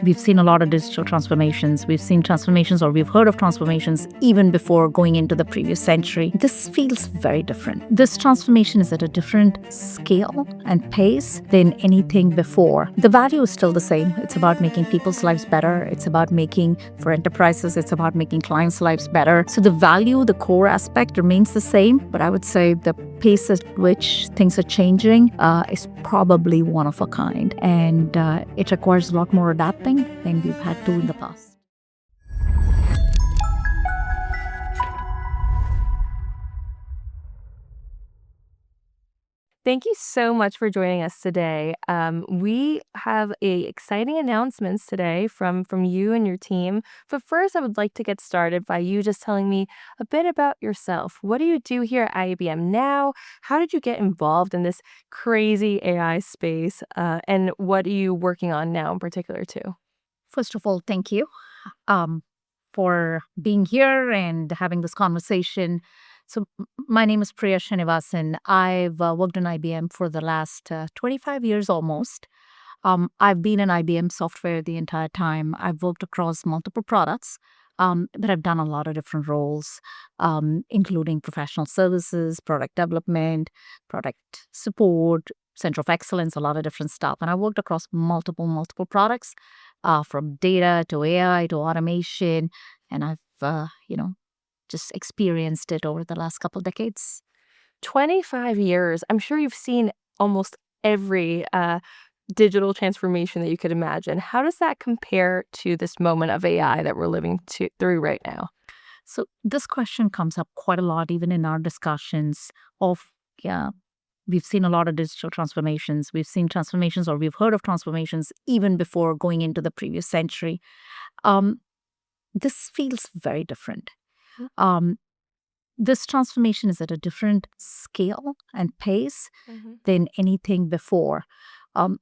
We've seen a lot of digital transformations. We've seen transformations, or we've heard of transformations even before going into the previous century. This feels very different. This transformation is at a different scale and pace than anything before. The value is still the same. It's about making people's lives better. It's about making, for enterprises, it's about making clients' lives better. So the value, the core aspect remains the same, but I would say the pace at which things are changing is probably one of a kind. And it requires a lot more adapting than we've had to in the past. Thank you so much for joining us today. We have exciting announcements today from you and your team. But first, I would like to get started by you just telling me a bit about yourself. What do you do here at IBM now? How did you get involved in this crazy AI space? And what are you working on now in particular, too? First of all, thank you for being here and having this conversation. So, my name is Priya Srinivasan. I've worked in IBM for the last 25 years almost. I've been in IBM software the entire time. I've worked across multiple products, but I've done a lot of different roles, including professional services, product development, product support, center of excellence, a lot of different stuff. And I worked across multiple products, from data to AI to automation, and I've just experienced it over the last couple of decades. 25 years. I'm sure you've seen almost every digital transformation that you could imagine. How does that compare to this moment of AI that we're living through right now? So this question comes up quite a lot, even in our discussions of, yeah, we've seen a lot of digital transformations. We've seen transformations, or we've heard of transformations even before going into the previous century. Um, this feels very different. Um, this transformation is at a different scale and pace than anything before.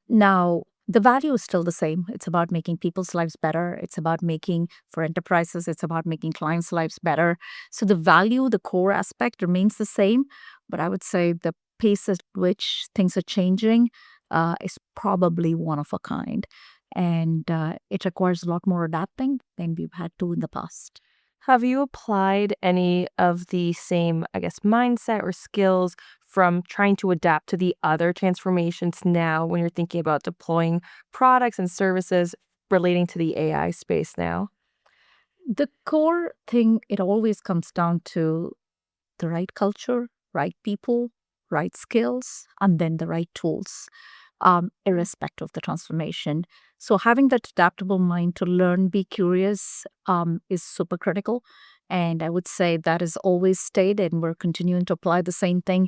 Now, the value is still the same. It's about making people's lives better. It's about making, for enterprises, it's about making clients' lives better. So the value, the core aspect remains the same, but I would say the pace at which things are changing is probably one of a kind. And it requires a lot more adapting than we've had to in the past. Have you applied any of the same, I guess, mindset or skills from trying to adapt to the other transformations now when you're thinking about deploying products and services relating to the AI space now? The core thing, it always comes down to the right culture, right people, right skills, and then the right tools, irrespective of the transformation. So having that adaptable mind to learn, be curious, is super critical. And I would say that has always stayed, and we're continuing to apply the same thing.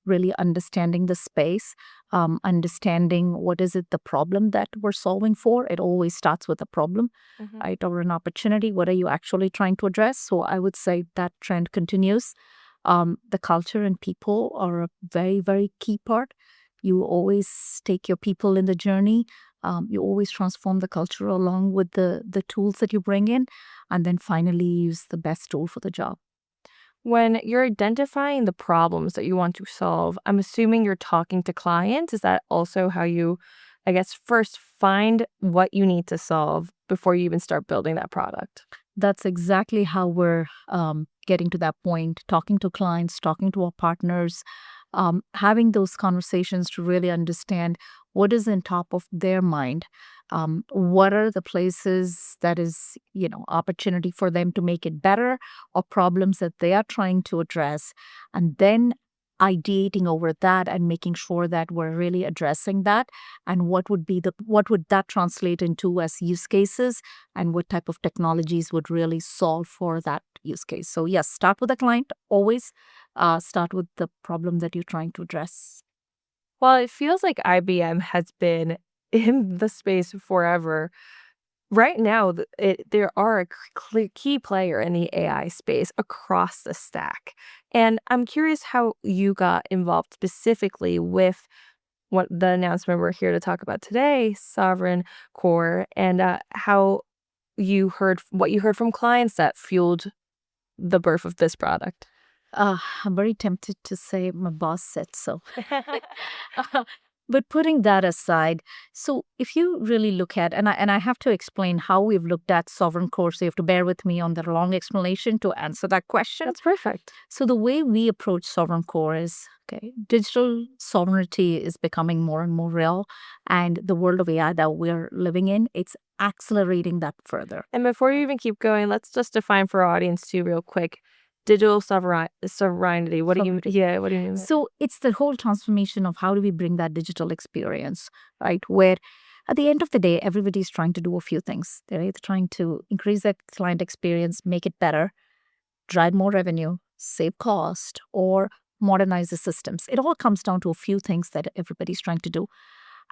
Really understanding the space, understanding what is it, the problem that we're solving for. It always starts with a problem, right, or an opportunity. What are you actually trying to address? So I would say that trend continues. The culture and people are a very key part. You always take your people in the journey. You always transform the culture along with the tools that you bring in, and then finally use the best tool for the job. When you're identifying the problems that you want to solve, I'm assuming you're talking to clients. Is that also how you, I guess, first find what you need to solve before you even start building that product? That's exactly how we're getting to that point, talking to clients, talking to our partners, having those conversations to really understand what is in top of their mind. What are the places that is, opportunity for them to make it better, or problems that they are trying to address, and then ideating over that and making sure that we're really addressing that, and what would that translate into as use cases, and what type of technologies would really solve for that use case. So yes, start with the client, always start with the problem that you're trying to address. Well, it feels like IBM has been in the space forever. Right now, there are a key player in the AI space across the stack. And I'm curious how you got involved specifically with what the announcement we're here to talk about today, Sovereign Core, and how what you heard from clients that fueled the birth of this product. I'm very tempted to say my boss said so. But putting that aside, so if you really look at, and I have to explain how we've looked at sovereign core, so you have to bear with me on the long explanation to answer that question. That's perfect. So the way we approach sovereign core is, okay, digital sovereignty is becoming more and more real, and the world of AI that we're living in, it's accelerating that further. And before you even keep going, let's just define for our audience too, real quick. Digital sovereignty. What do you? Sovereignty. Yeah. What do you mean? So it's the whole transformation of how do we bring that digital experience, right? Where at the end of the day, everybody's trying to do a few things. They're either trying to increase their client experience, make it better, drive more revenue, save cost, or modernize the systems. It all comes down to a few things that everybody's trying to do.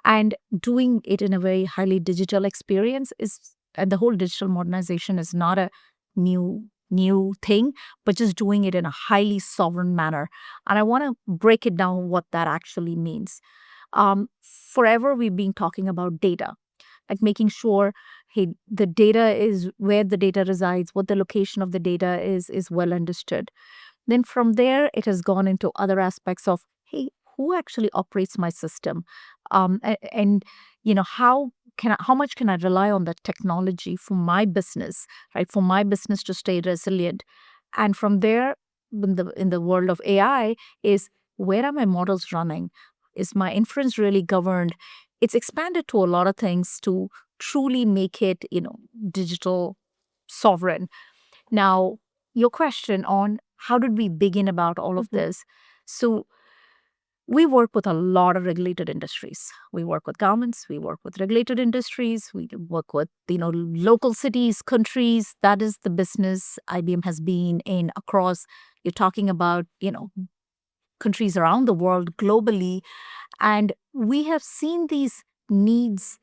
And doing it in a very highly digital experience is, and the whole digital modernization is not a new thing, but just doing it in a highly sovereign manner. And I want to break it down what that actually means. Forever we've been talking about data, like making sure, hey, the data is where the data resides, what the location of the data is well understood. Then from there, it has gone into other aspects of, hey, who actually operates my system, and how much can I rely on that technology for my business, right? For my business to stay resilient, and from there, in the world of AI, is where are my models running? Is my inference really governed? It's expanded to a lot of things to truly make it, digital sovereign. Now, your question on how did we begin about all of Mhm. this? So, we work with a lot of regulated industries. We work with governments, we work with regulated industries, we work with, local cities, countries. That is the business IBM has been in across, you're talking about, countries around the world globally. And we have seen these needs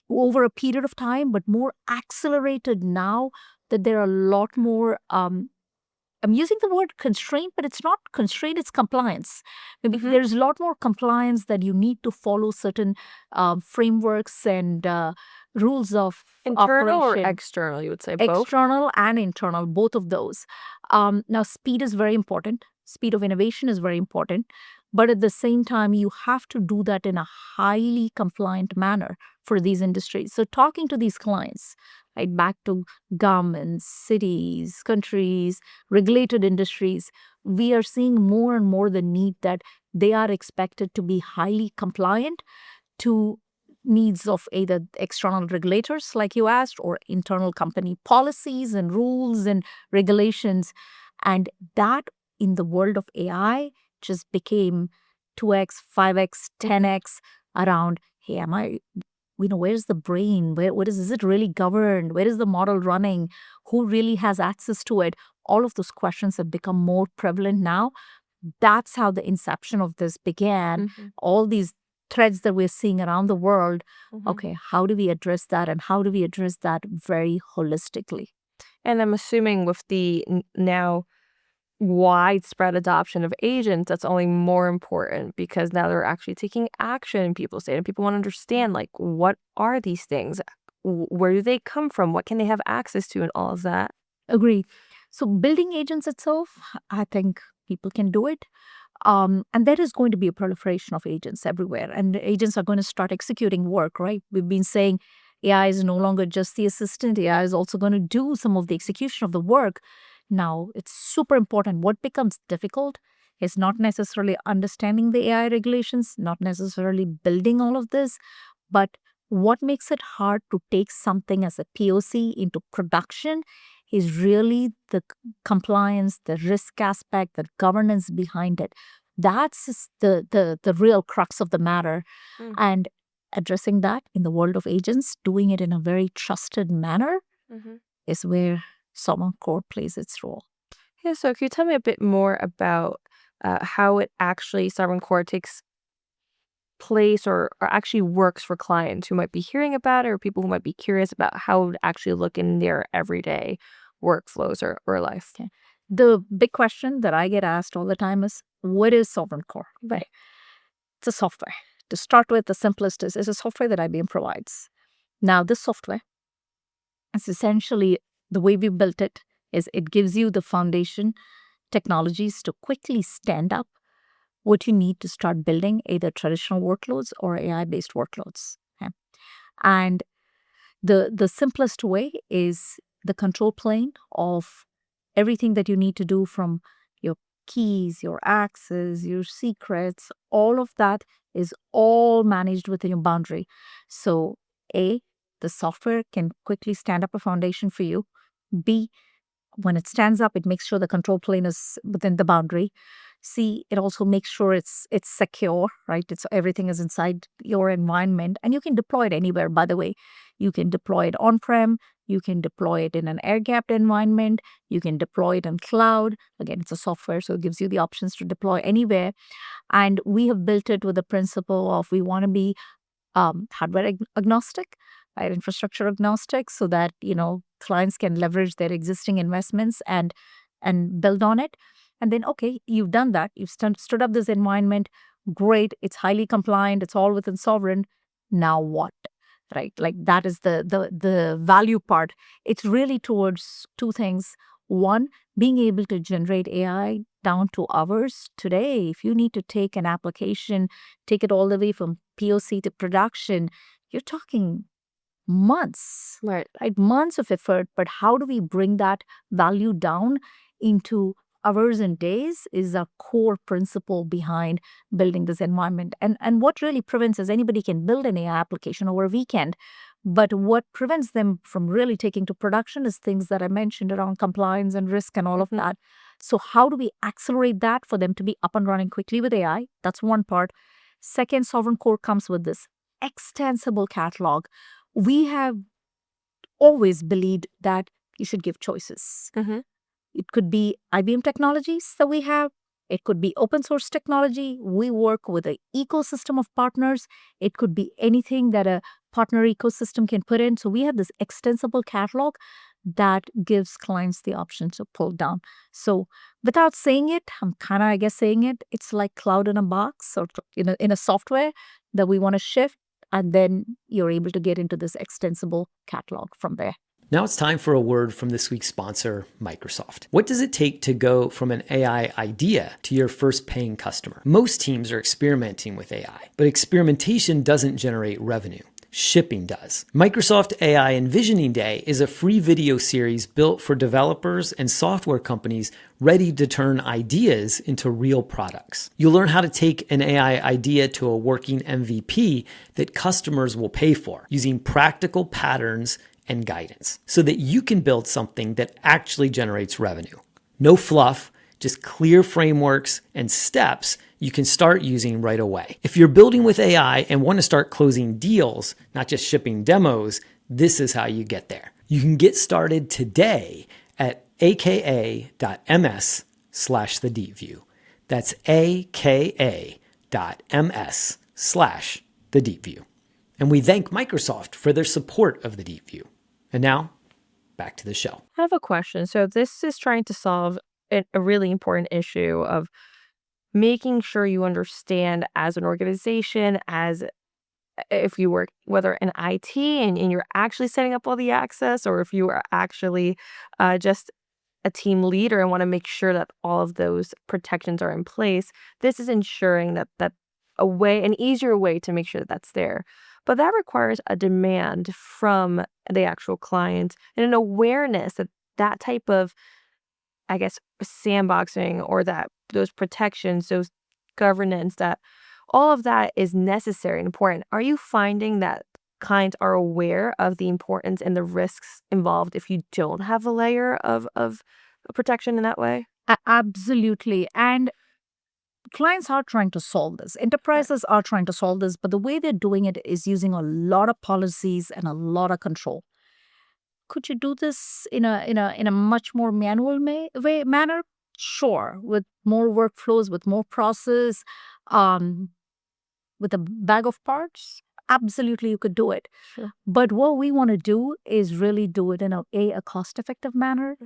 over a period of time, but more accelerated now that there are a lot more. I'm using the word constraint, but it's not constraint, it's compliance. Maybe Mhm. there's a lot more compliance that you need to follow certain frameworks and rules of Internal or operation, external? You would say both. external and internal, both of those. Now, speed is very important. Speed of innovation is very important. But at the same time, you have to do that in a highly compliant manner for these industries. So, talking to these clients, right, back to governments, cities, countries, regulated industries, we are seeing more and more the need that they are expected to be highly compliant to needs of either external regulators, like you asked, or internal company policies and rules and regulations. And that in the world of AI just became 2x, 5x, Mhm. 10x around, hey, where's the brain? Is it really governed? Where is the model running? Who really has access to it? All of those questions have become more prevalent now. That's how the inception of this began. Mhm. All these threads that we're seeing around the world. Mhm. Okay, how do we address that? And how do we address that very holistically? And I'm assuming with the now widespread adoption of agents, that's only more important because now they're actually taking action. People say, and people want to understand, like, what are these things? Where do they come from? What can they have access to, and all of that. Agree. So building agents itself, I think people can do it. And there is going to be a proliferation of agents everywhere, and agents are going to start executing work, right? We've been saying AI is no longer just the assistant, AI is also going to do some of the execution of the work. Now, it's super important. What becomes difficult is not necessarily understanding the AI regulations, not necessarily building all of this, but what makes it hard to take something as a POC into production is really the compliance, the risk aspect, the governance behind it. The real crux of the matter. Mm. And addressing that in the world of agents, doing it in a very trusted manner Mhm. is where Sovereign Core plays its role. Yeah, so can you tell me a bit more about how it actually Sovereign Core takes place or actually works for clients who might be hearing about it or people who might be curious about how it would actually look in their everyday workflows or life? Okay. The big question that I get asked all the time is, what is Sovereign Core? Right. It's a software. To start with, the simplest is a software that IBM provides. Now, this software is essentially the way we built it is it gives you the foundation technologies to quickly stand up what you need to start building either traditional workloads or AI-based workloads. Okay? And the simplest way is the control plane of everything that you need to do, from your keys, your access, your secrets, all of that is all managed within your boundary. So A, the software can quickly stand up a foundation for you. B, when it stands up, it makes sure the control plane is within the boundary. C, it also makes sure it's secure, right? It's everything is inside your environment, and you can deploy it anywhere. By the way, you can deploy it on-prem, you can deploy it in an air-gapped environment, you can deploy it in cloud. Again, it's a software, so it gives you the options to deploy anywhere. And we have built it with the principle of we want to be hardware agnostic, right? Infrastructure agnostic, so that clients can leverage their existing investments and build on it. And then, okay, you've done that. You've stood up this environment. Great. It's highly compliant. It's all within sovereign. Now what? Right? Like that is the value part. It's really towards two things. One, being able to generate AI down to hours today. If you need to take an application, take it all the way from POC to production, you're talking months, Right. right? Months of effort. But how do we bring that value down into hours and days is a core principle behind building this environment. And what really prevents is anybody can build an AI application over a weekend. But what prevents them from really taking to production is things that I mentioned around compliance and risk and all of that. So how do we accelerate that for them to be up and running quickly with AI? That's one part. Second, Sovereign Core comes with this extensible catalog. We have always believed that you should give choices. Mhm. It could be IBM technologies that we have. It could be open source technology. We work with an ecosystem of partners. It could be anything that a partner ecosystem can put in. So we have this extensible catalog that gives clients the option to pull down. So without saying it, I'm kind of, I guess, saying it, it's like cloud in a box or in a software that we want to shift. And then you're able to get into this extensible catalog from there. Now it's time for a word from this week's sponsor, Microsoft. What does it take to go from an AI idea to your first paying customer? Most teams are experimenting with AI, but experimentation doesn't generate revenue. Shipping does. Microsoft AI Envisioning Day is a free video series built for developers and software companies ready to turn ideas into real products. You'll learn how to take an AI idea to a working MVP that customers will pay for using practical patterns and guidance so that you can build something that actually generates revenue. No fluff, just clear frameworks and steps you can start using right away. If you're building with AI and want to start closing deals, not just shipping demos, this is how you get there. You can get started today at aka.ms/thedeepview. That's aka.ms/thedeepview. And we thank Microsoft for their support of the Deep View. And now, back to the show. I have a question. So this is trying to solve a really important issue of making sure you understand as an organization, as if you work, whether in IT and you're actually setting up all the access, or if you are actually just a team leader and want to make sure that all of those protections are in place. This is ensuring that an easier way to make sure that that's there. But that requires a demand from the actual client and an awareness that that type of, I guess, sandboxing, or that those protections, those governance, that all of that is necessary and important. Are you finding that clients are aware of the importance and the risks involved if you don't have a layer of protection in that way? Absolutely. And clients are trying to solve this. Enterprises are trying to solve this, but the way they're doing it is using a lot of policies and a lot of control. Could you do this in a much more manual manner? Sure, with more workflows, with more process, um, with a bag of parts. Absolutely, you could do it. Sure. But what we want to do is really do it in a cost-effective manner,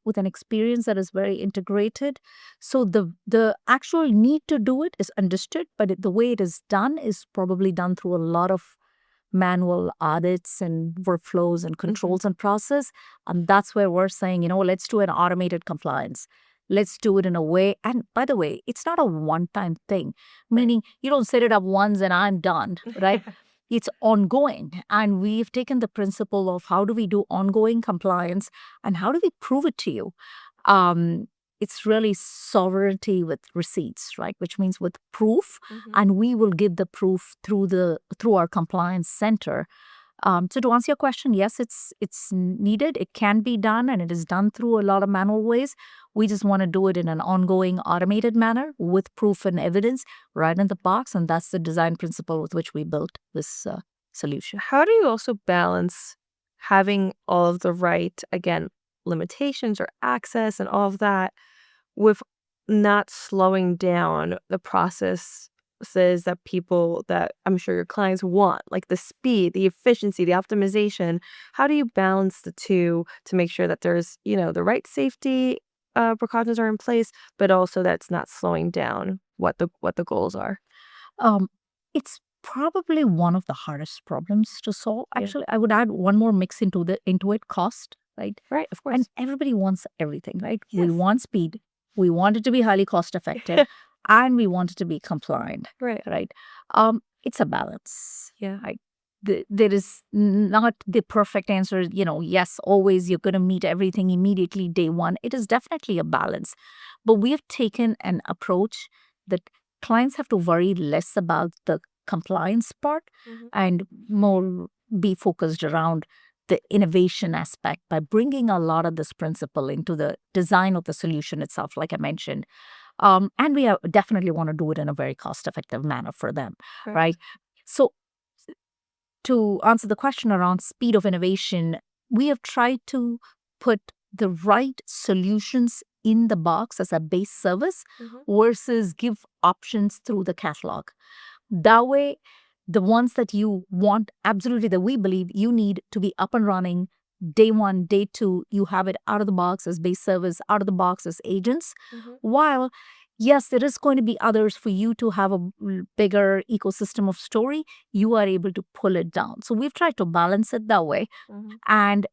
with an experience that is very integrated. So the actual need to do it is understood, but the way it is done is probably done through a lot of manual audits and workflows and controls and process. And that's where we're saying, let's do an automated compliance. let's do it in a way. And by the way, it's not a one-time thing, meaning you don't set it up once and I'm done, right? It's ongoing. And we've taken the principle of how do we do ongoing compliance and how do we prove it to you? It's really sovereignty with receipts, right? Which means with proof, and we will give the proof through our compliance center. So to answer your question, yes, it's needed. It can be done, and it is done through a lot of manual ways. We just want to do it in an ongoing, automated manner with proof and evidence right in the box, and that's the design principle with which we built this solution. How do you also balance having all of the right, again, limitations or access and all of that with not slowing down the processes that I'm sure your clients want, like the speed, the efficiency, the optimization? How do you balance the two to make sure that there's, the right safety precautions are in place, but also that's not slowing down what the goals are? It's probably one of the hardest problems to solve. Yeah. Actually, I would add one more mix into it: cost, right? Right, of course. And everybody wants everything, right? Yes. We want speed, we want it to be highly cost effective, and we want it to be compliant, Right. right? It's a balance. Yeah. Right? There is not the perfect answer, yes, always you're going to meet everything immediately day one. It is definitely a balance. But we have taken an approach that clients have to worry less about the compliance part and more be focused around the innovation aspect by bringing a lot of this principle into the design of the solution itself, like I mentioned. And we definitely want to do it in a very cost-effective manner for them, right? So to answer the question around speed of innovation, we have tried to put the right solutions in the box as a base service versus give options through the catalog. That way, the ones that you want, absolutely, that we believe you need to be up and running day one, day two, you have it out of the box as base service, out of the box as agents. While, yes, there is going to be others for you to have a bigger ecosystem of story, you are able to pull it down. So we've tried to balance it that way. And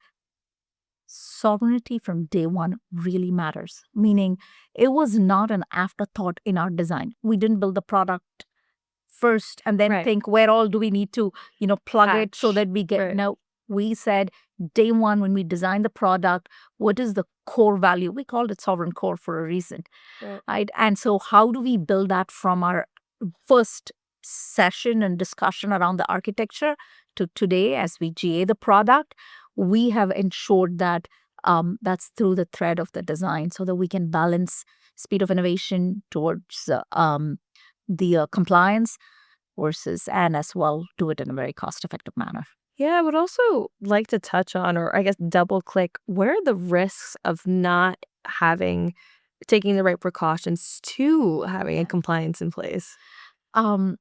sovereignty from day one really matters, meaning it was not an afterthought in our design. We didn't build the product first and then think, where all do we need to, plug it so that we get, no, we said day one when we designed the product, what is the core value? We called it Sovereign Core for a reason, right? And so how do we build that from our first session and discussion around the architecture to today as we GA the product? We have ensured that that's through the thread of the design so that we can balance speed of innovation towards the compliance versus, and as well, do it in a very cost-effective manner. Yeah, I would also like to touch on, or I guess double click, where are the risks of not taking the right precautions to having a compliance in place? I'll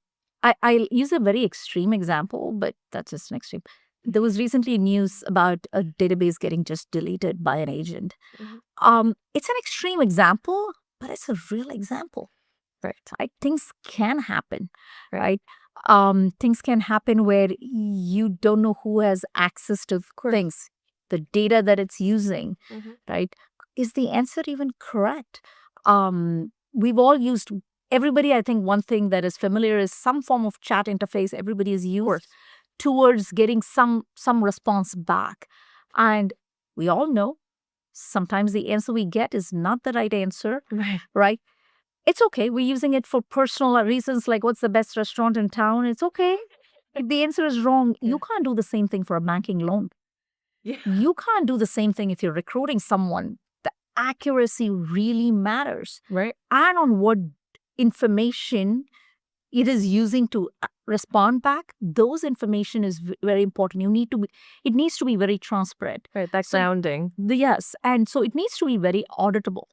use a very extreme example, but that's just an extreme. There was recently news about a database getting just deleted by an agent. It's an extreme example, but it's a real example. Right? Things can happen, right? Things can happen where you don't know who has access to things, the data that it's using, right? Is the answer even correct? We've all used, everybody, I think one thing that is familiar is some form of chat interface everybody has used towards getting some response back. And we all know sometimes the answer we get is not the right answer, right? It's okay. We're using it for personal reasons, like what's the best restaurant in town. It's okay. If the answer is wrong, you can't do the same thing for a banking loan. You can't do the same thing if you're recruiting someone. The accuracy really matters. Right. And on what information it is using to respond back, those information is very important. It needs to be very transparent. Right, that grounding. Yes. And so it needs to be very auditable.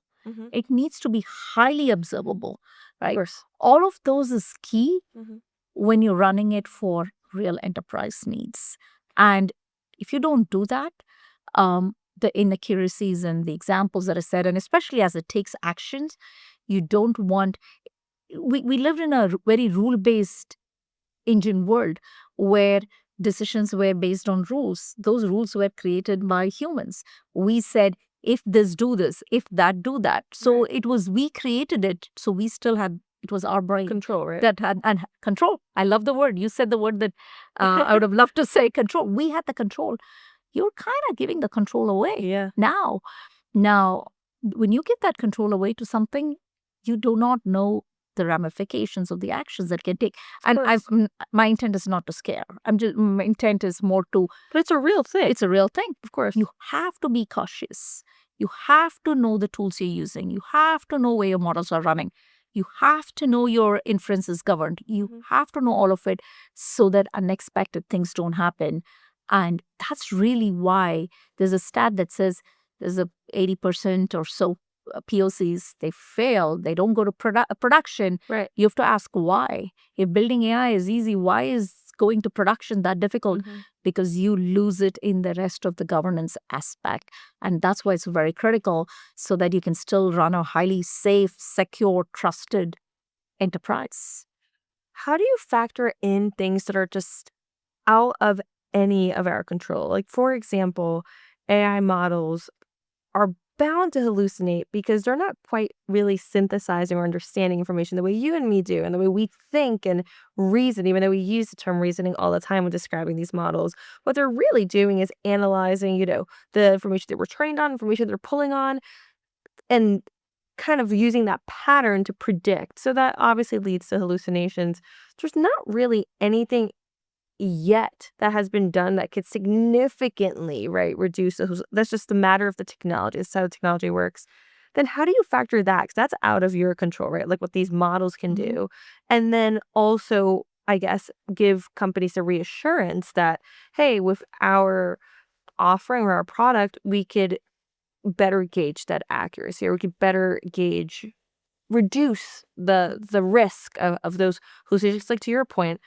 It needs to be highly observable, right? Of course. All of those is key when you're running it for real enterprise needs. And if you don't do that, the inaccuracies and the examples that are said, and especially as it takes actions, you don't want... We lived in a very rule-based engine world where decisions were based on rules. Those rules were created by humans. We said, if this do this, if that do that. So it was, we created it, so we still had, it was our brain Control, right? that had, and control. I love the word. You said the word that I would have loved to say, control. We had the control. You're kind of giving the control away Yeah. now. When you give that control away to something, you do not know the ramifications of the actions that can take. And my intent is not to scare. My intent is more to. But it's a real thing. It's a real thing. Of course. You have to be cautious. You have to know the tools you're using. You have to know where your models are running. You have to know your inference is governed. You have to know all of it so that unexpected things don't happen. And that's really why there's a stat that says there's a 80% or so POCs, they fail. They don't go to production. Right. You have to ask why. If building AI is easy, why is going to production that difficult? Because you lose it in the rest of the governance aspect. And that's why it's very critical, so that you can still run a highly safe, secure, trusted enterprise. How do you factor in things that are just out of any of our control? Like, for example, AI models are bound to hallucinate because they're not quite really synthesizing or understanding information the way you and me do, and the way we think and reason, even though we use the term reasoning all the time when describing these models. What they're really doing is analyzing, the information that we're trained on, information they're pulling on, and kind of using that pattern to predict. So that obviously leads to hallucinations. There's not really anything yet that has been done that could significantly, right, reduce those. That's just a matter of the technology. That's how the technology works. Then how do you factor that? Because that's out of your control, right? Like what these models can do. And then also, I guess, give companies the reassurance that, hey, with our offering or our product, we could better gauge that accuracy, or we could better reduce the risk of those hallucinations. Like, to your point,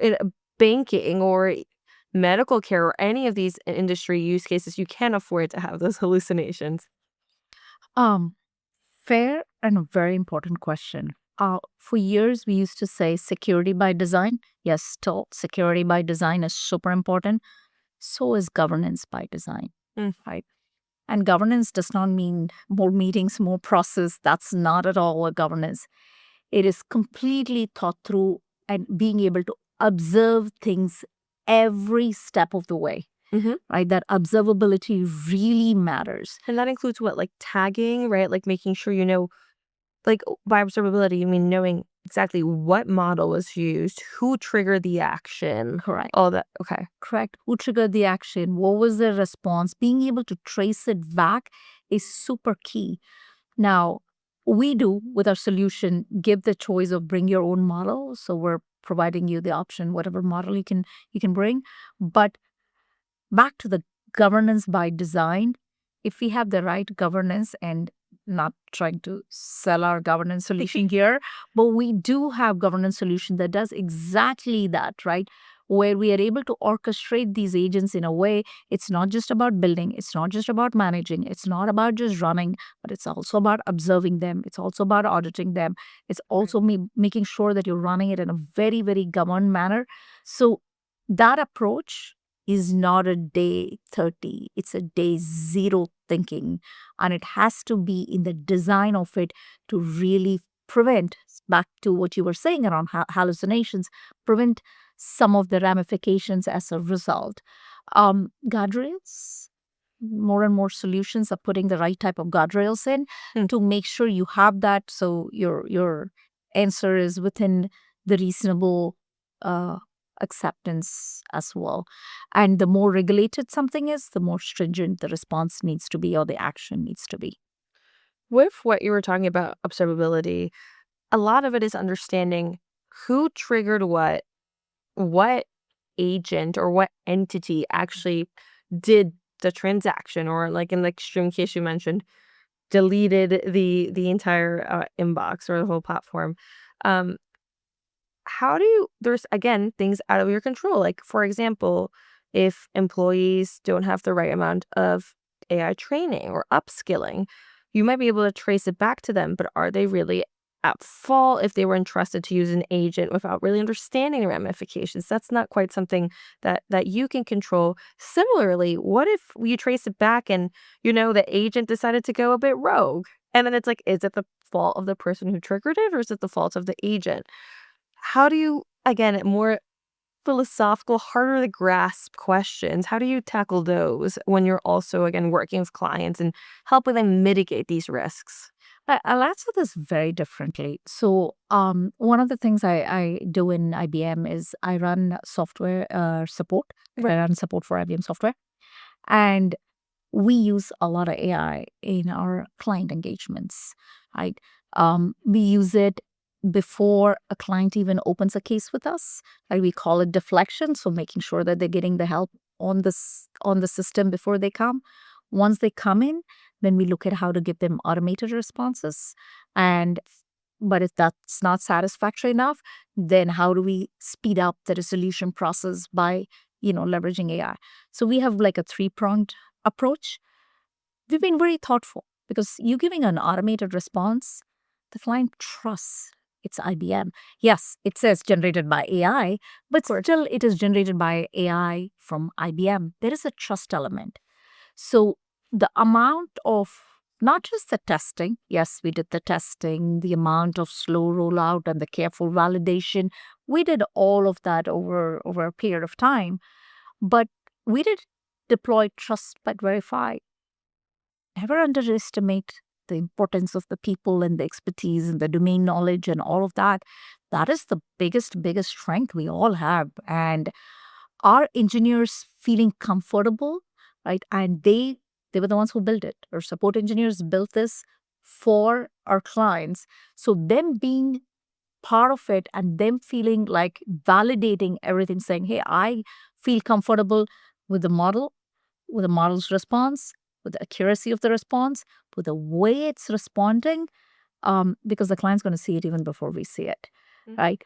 in banking or medical care or any of these industry use cases, you can't afford to have those hallucinations. Fair and a very important question. For years, we used to say security by design. Yes, still security by design is super important. So is governance by design, right? And governance does not mean more meetings, more process. That's not at all a governance. It is completely thought through and being able to observe things every step of the way, right? That observability really matters. And that includes what, like tagging, right? Like making sure like by observability, you mean knowing exactly what model was used, who triggered the action. Correct. All that. Okay. Correct. Who triggered the action? What was the response? Being able to trace it back is super key. Now, we do with our solution give the choice of bring your own model. So we're providing you the option, whatever model you can bring. But back to the governance by design, if we have the right governance, and not trying to sell our governance solution here, but we do have governance solution that does exactly that, right? Where we are able to orchestrate these agents in a way, it's not just about building, it's not just about managing, it's not about just running, but it's also about observing them. It's also about auditing them. It's also making sure that you're running it in a very, very governed manner. So that approach is not a day 30, it's a day 0 thinking. And it has to be in the design of it to really prevent, back to what you were saying around hallucinations, prevent some of the ramifications as a result. Guardrails, more and more solutions are putting the right type of guardrails in to make sure you have that, so your answer is within the reasonable acceptance as well. And the more regulated something is, the more stringent the response needs to be, or the action needs to be. With what you were talking about, observability, a lot of it is understanding who triggered what agent or what entity actually did the transaction, or like in the extreme case you mentioned, deleted the entire inbox or the whole platform. There's again things out of your control. Like, for example, if employees don't have the right amount of AI training or upskilling, you might be able to trace it back to them, but are they really at fault if they were entrusted to use an agent without really understanding the ramifications. That's not quite something that you can control. Similarly, what if you trace it back and the agent decided to go a bit rogue? And then it's like, is it the fault of the person who triggered it, or is it the fault of the agent? How do you, again, more philosophical, harder to grasp questions, how do you tackle those when you're also, again, working with clients and helping them mitigate these risks? I'll answer this very differently. So, one of the things I do in IBM is I run software support. I run support for IBM software, and we use a lot of AI in our client engagements. Right? We use it before a client even opens a case with us. Right? We call it deflection, so making sure that they're getting the help on the system before they come. Once they come in, then we look at how to give them automated responses. But if that's not satisfactory enough, then how do we speed up the resolution process by leveraging AI? So we have like a three-pronged approach. We've been very thoughtful because you giving an automated response, the client trusts it's IBM. Yes, it says generated by AI, but still it is generated by AI from IBM. There is a trust element. So the amount of not just the testing, yes, we did the testing, the amount of slow rollout and the careful validation, we did all of that over a period of time. But we did deploy trust but verify. Never underestimate the importance of the people and the expertise and the domain knowledge and all of that. That is the biggest strength we all have. And our engineers feeling comfortable, right? And they were the ones who built it. Our support engineers built this for our clients. So them being part of it and them feeling like validating everything, saying, hey, I feel comfortable with the model, with the model's response, with the accuracy of the response, with the way it's responding, because the client's going to see it even before we see it, right?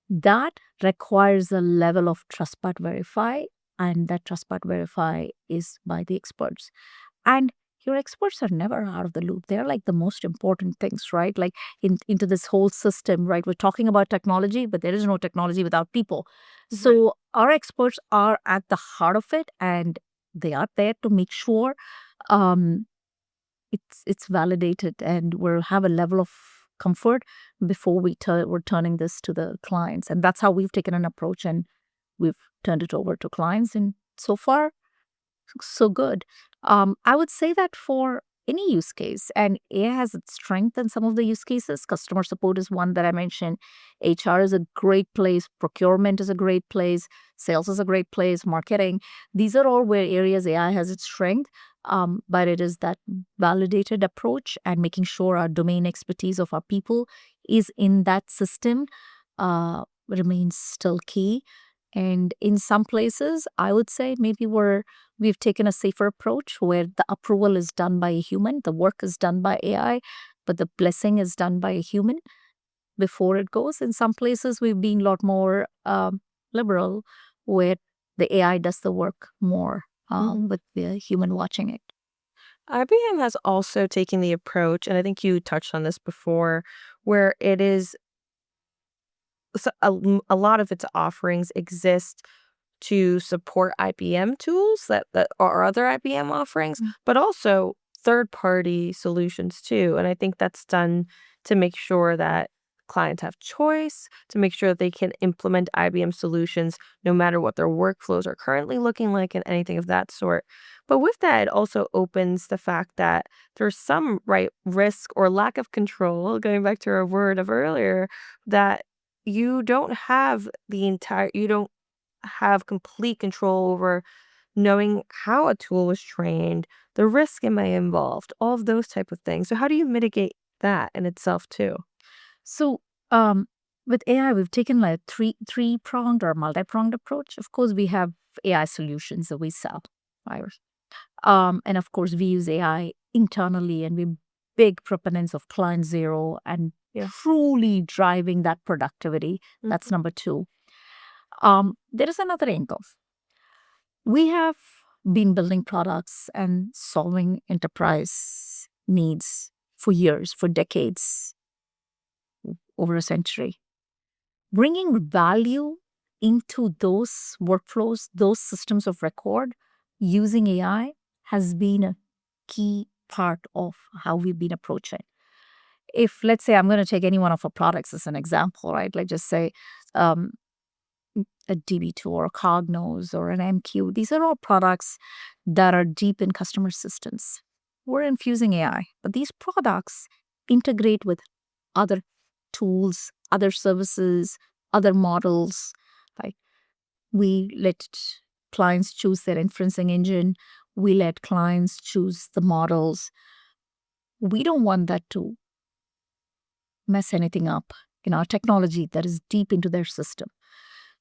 That requires a level of trust but verify, and that trust but verify is by the experts. And your experts are never out of the loop. They're like the most important things, right? Like into this whole system, right? We're talking about technology, but there is no technology without people. So our experts are at the heart of it, and they are there to make sure um, it's validated and we'll have a level of comfort before we're turning this to the clients. And that's how we've taken an approach, and we've turned it over to clients. And so far, so good. I would say that for any use case, and AI has its strength in some of the use cases. Customer support is one that I mentioned. HR is a great place. Procurement is a great place. Sales is a great place. Marketing. These are all where areas AI has its strength. But it is that validated approach and making sure our domain expertise of our people is in that system remains still key. And in some places, I would say maybe we've taken a safer approach where the approval is done by a human, the work is done by AI, but the blessing is done by a human before it goes. In some places, we've been a lot more liberal, where the AI does the work more with the human watching it. IBM has also taken the approach, and I think you touched on this before, where it is a lot of its offerings exist to support IBM tools that are other IBM offerings, but also third-party solutions too. And I think that's done to make sure that clients have choice, to make sure that they can implement IBM solutions no matter what their workflows are currently looking like and anything of that sort. But with that, it also opens the fact that there's some risk or lack of control, going back to our word of earlier, that you don't have you don't have complete control over knowing how a tool was trained, the risk it may involved, all of those type of things. So how do you mitigate that in itself too? So with AI, we've taken like three-pronged or multi-pronged approach. Of course, we have AI solutions that we sell, right? And of course, we use AI internally, and we're big proponents of client zero and truly driving that productivity. That's number two. There is another angle. We have been building products and solving enterprise needs for years, for decades. over a century. Bringing value into those workflows, those systems of record using AI has been a key part of how we've been approaching. If, let's say, I'm going to take any one of our products as an example, right? Let's just say um, a DB2 or a Cognos or an MQ. These are all products that are deep in customer systems. We're infusing AI, but these products integrate with other tools, other services, other models. Like we let clients choose their inferencing engine. We let clients choose the models. We don't want that to mess anything up in our technology that is deep into their system.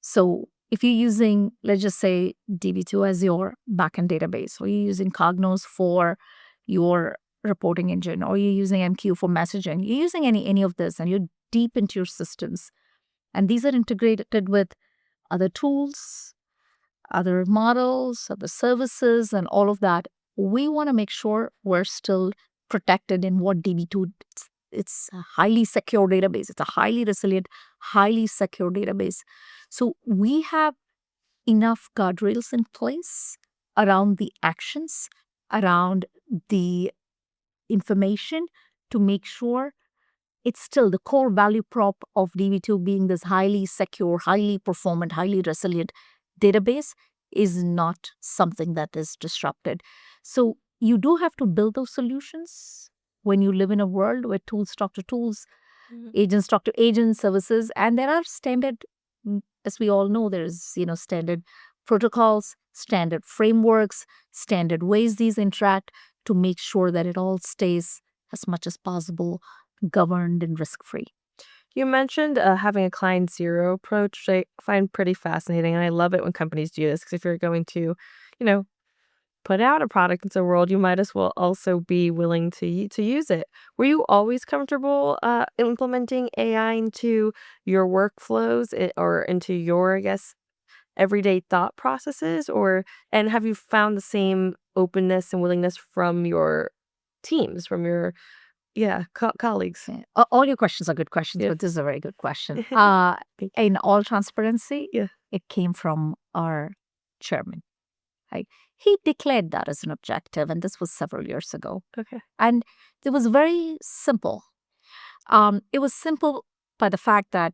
So if you're using, let's just say, DB2 as your backend database, or you're using Cognos for your reporting engine, or you're using MQ for messaging, you're using any of this and you're deep into your systems. And these are integrated with other tools, other models, other services, and all of that. We want to make sure we're still protected in what DB2 is. It's a highly secure database. It's a highly resilient, highly secure database. So we have enough guardrails in place around the actions, around the information to make sure it's still the core value prop of DB2 being this highly secure, highly performant, highly resilient database is not something that is disrupted. So you do have to build those solutions when you live in a world where tools talk to tools, agents talk to agents, services, and there are standard, as we all know, there's standard protocols, standard frameworks, standard ways these interact to make sure that it all stays as much as possible governed and risk-free. You mentioned having a client zero approach, which I find pretty fascinating. And I love it when companies do this because if you're going to, put out a product into the world, you might as well also be willing to use it. Were you always comfortable implementing AI into your workflows or into your, I guess, everyday thought processes? And have you found the same openness and willingness from your teams, from your colleagues? Yeah. All your questions are good questions, but this is a very good question. In all transparency, it came from our chairman. Right? He declared that as an objective, and this was several years ago. Okay. And it was very simple. It was simple by the fact that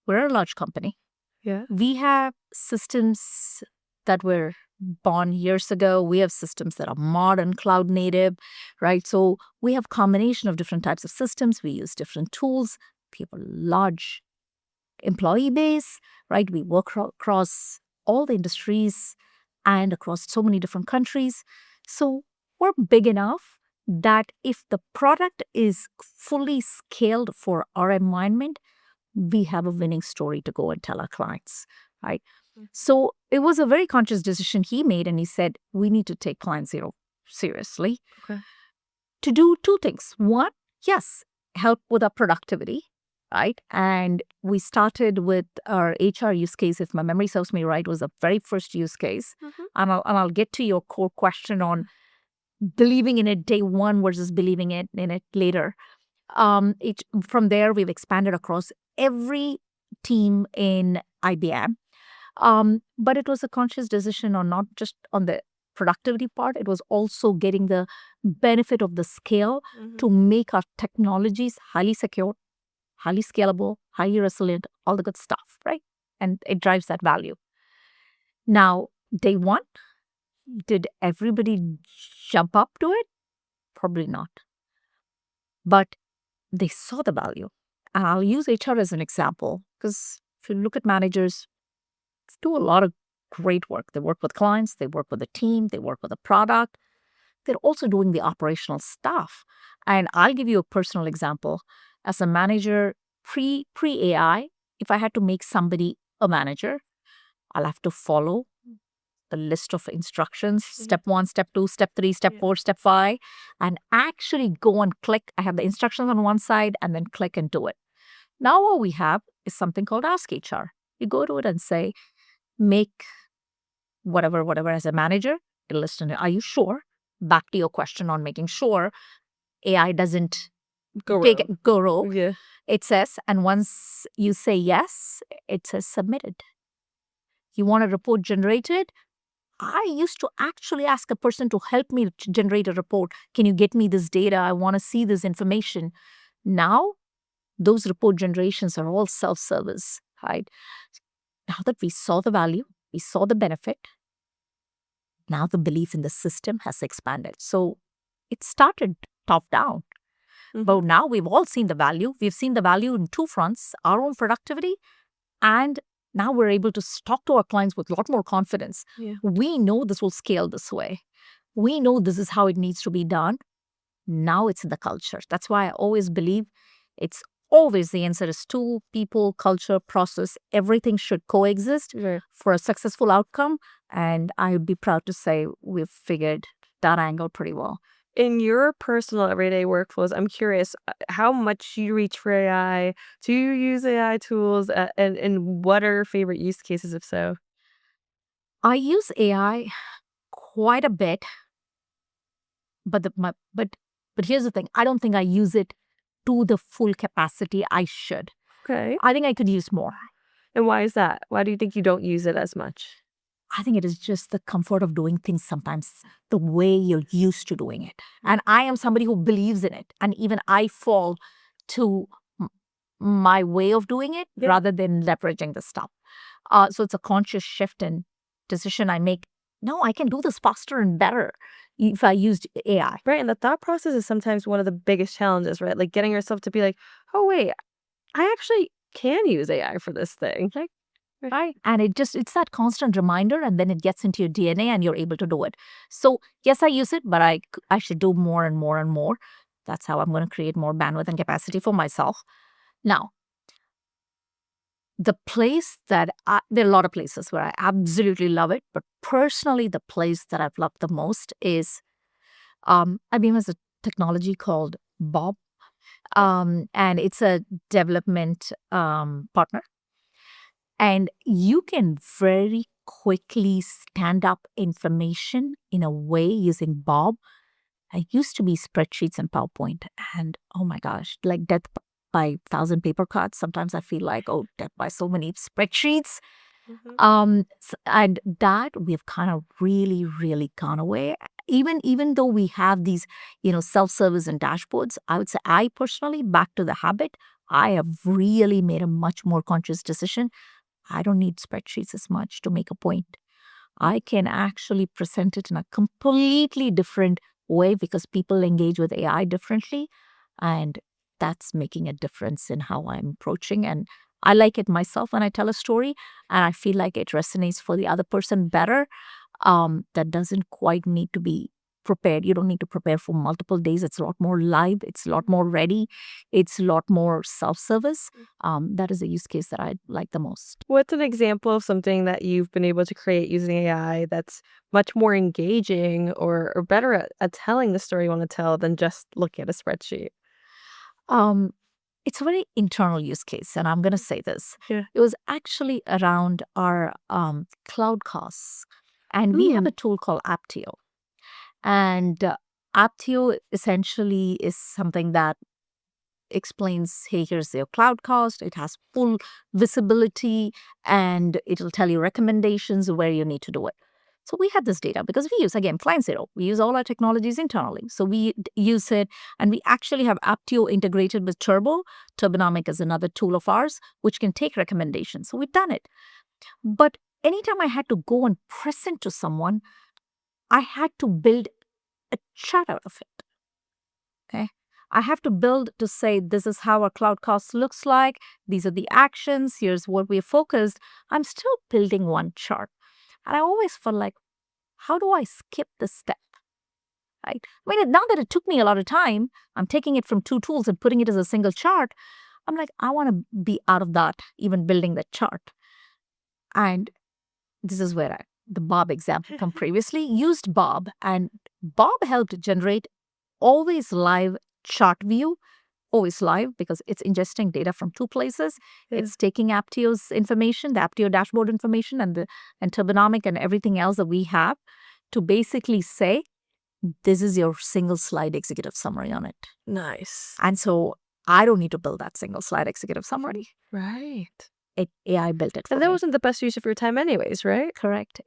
we're a large company. Yeah. We have systems that were born years ago. We have systems that are modern, cloud native, right? So we have combination of different types of systems. We use different tools. We have a large employee base, right? We work across all the industries and across so many different countries. So we're big enough that if the product is fully scaled for our environment, we have a winning story to go and tell our clients, right? So it was a very conscious decision he made, and he said, we need to take client zero seriously. Okay. To do two things. One, yes, help with our productivity, right? And we started with our HR use case, if my memory serves me right, was the very first use case. And I'll get to your core question on believing in it day one versus believing in it later. From there, we've expanded across every team in IBM. But it was a conscious decision on not just on the productivity part, it was also getting the benefit of the scale to make our technologies highly secure, highly scalable, highly resilient, all the good stuff, right? And it drives that value. Now, day one, did everybody jump up to it? Probably not. But they saw the value. And I'll use HR as an example because if you look at managers, do a lot of great work. They work with clients, they work with a team, they work with a product. They're also doing the operational stuff. And I'll give you a personal example. As a manager, pre-AI, if I had to make somebody a manager, I'll have to follow the list of instructions, step 1, step 2, step 3, step 4, step 5, and actually go and click. I have the instructions on one side and then click and do it. Now what we have is something called Ask HR. You go to it and say, make whatever as a manager. It'll listen. Are you sure? Back to your question on making sure AI doesn't take Guru. it, Guru. Yeah. It says, and once you say yes, it says submitted. You want a report generated? I used to actually ask a person to help me generate a report. Can you get me this data? I want to see this information. Now, those report generations are all self-service, right? Now that we saw the value, we saw the benefit, now the belief in the system has expanded. So it started top down. But now we've all seen the value. We've seen the value in two fronts, our own productivity, and now we're able to talk to our clients with a lot more confidence. Yeah. We know this will scale this way. We know this is how it needs to be done. Now it's in the culture. That's why I always believe it's always the answer is tool, people, culture, process. Everything should coexist Right. for a successful outcome. And I would be proud to say we've figured that angle pretty well. In your personal everyday workflows, I'm curious how much you reach for AI. Do you use AI tools, and what are your favorite use cases, if so? I use AI quite a bit, but but here's the thing. I don't think I use it to the full capacity I should. Okay. I think I could use more. And why is that? Why do you think you don't use it as much? I think it is just the comfort of doing things sometimes the way you're used to doing it. And I am somebody who believes in it. And even I fall to my way of doing it rather than leveraging the stuff. So it's a conscious shift in decision I make. No, I can do this faster and better if I used AI. Right. And the thought process is sometimes one of the biggest challenges, right? Like getting yourself to be like, oh, wait, I actually can use AI for this thing. Like, Right. And it's that constant reminder, and then it gets into your DNA and you're able to do it. So yes, I use it, but I should do more and more and more. That's how I'm going to create more bandwidth and capacity for myself. Now, the place that there are a lot of places where I absolutely love it, but personally, the place that I've loved the most is IBM has a technology called Bob, and it's a development partner. And you can very quickly stand up information in a way using Bob. I used to be spreadsheets and PowerPoint, and oh my gosh, like death by 1,000 paper cuts. Sometimes I feel like, oh, death by so many spreadsheets. And that we've kind of really, really gone away. Even though we have these, self-service and dashboards, I would say I personally, back to the habit, I have really made a much more conscious decision. I don't need spreadsheets as much to make a point. I can actually present it in a completely different way because people engage with AI differently. And that's making a difference in how I'm approaching. And I like it myself when I tell a story, and I feel like it resonates for the other person better. That doesn't quite need to be prepared. You don't need to prepare for multiple days. It's a lot more live. It's a lot more ready. It's a lot more self-service. That is a use case that I like the most. what's an example of something that you've been able to create using AI that's much more engaging or better at telling the story you want to tell than just looking at a spreadsheet? It's a very internal use case, and I'm going to say this. Yeah. It was actually around our cloud costs, and we have a tool called Aptio. And Aptio essentially is something that explains, hey, here's your cloud cost. It has full visibility, and it'll tell you recommendations where you need to do it. So we had this data because we use, again, Client Zero. We use all our technologies internally. So we use it, and we actually have Aptio integrated with Turbo. Turbonomic is another tool of ours, which can take recommendations. So we've done it. But anytime I had to go and present to someone, I had to build a chart out of it. Okay. I have to build to say, this is how our cloud cost looks like. These are the actions. Here's what we're focused. I'm still building one chart. And I always felt like, how do I skip this step? Right? I mean, now that it took me a lot of time, I'm taking it from two tools and putting it as a single chart. I'm like, I want to be out of that, even building that chart. And this is where the Bob example from previously used Bob, and Bob helped generate always live chart view, always live because it's ingesting data from two places. Yeah. It's taking Aptio's information, the Aptio dashboard information, and Turbonomic and everything else that we have to basically say, this is your single slide executive summary on it. Nice. And so I don't need to build that single slide executive summary. Right. AI built it for And that me. wasn't the best use of your time anyways, right? Correct.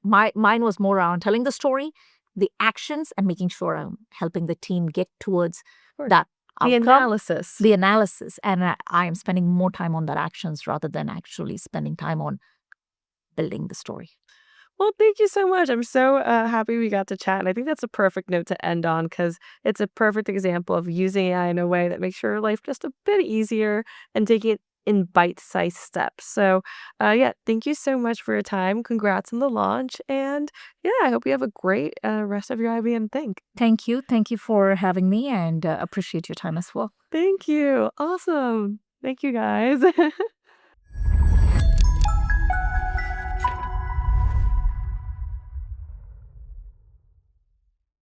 Mine was more around telling the story, the actions, and making sure I'm helping the team get towards course. that The outcome, analysis. the analysis. And I am spending more time on that actions rather than actually spending time on building the story. Well, thank you so much. I'm so happy we got to chat. And I think that's a perfect note to end on because it's a perfect example of using AI in a way that makes your life just a bit easier and taking it in bite-sized steps. So, yeah, thank you so much for your time. Congrats on the launch. And yeah, I hope you have a great rest of your IBM thing. Thank you. Thank you for having me and appreciate your time as well. Thank you. Awesome. Thank you, guys.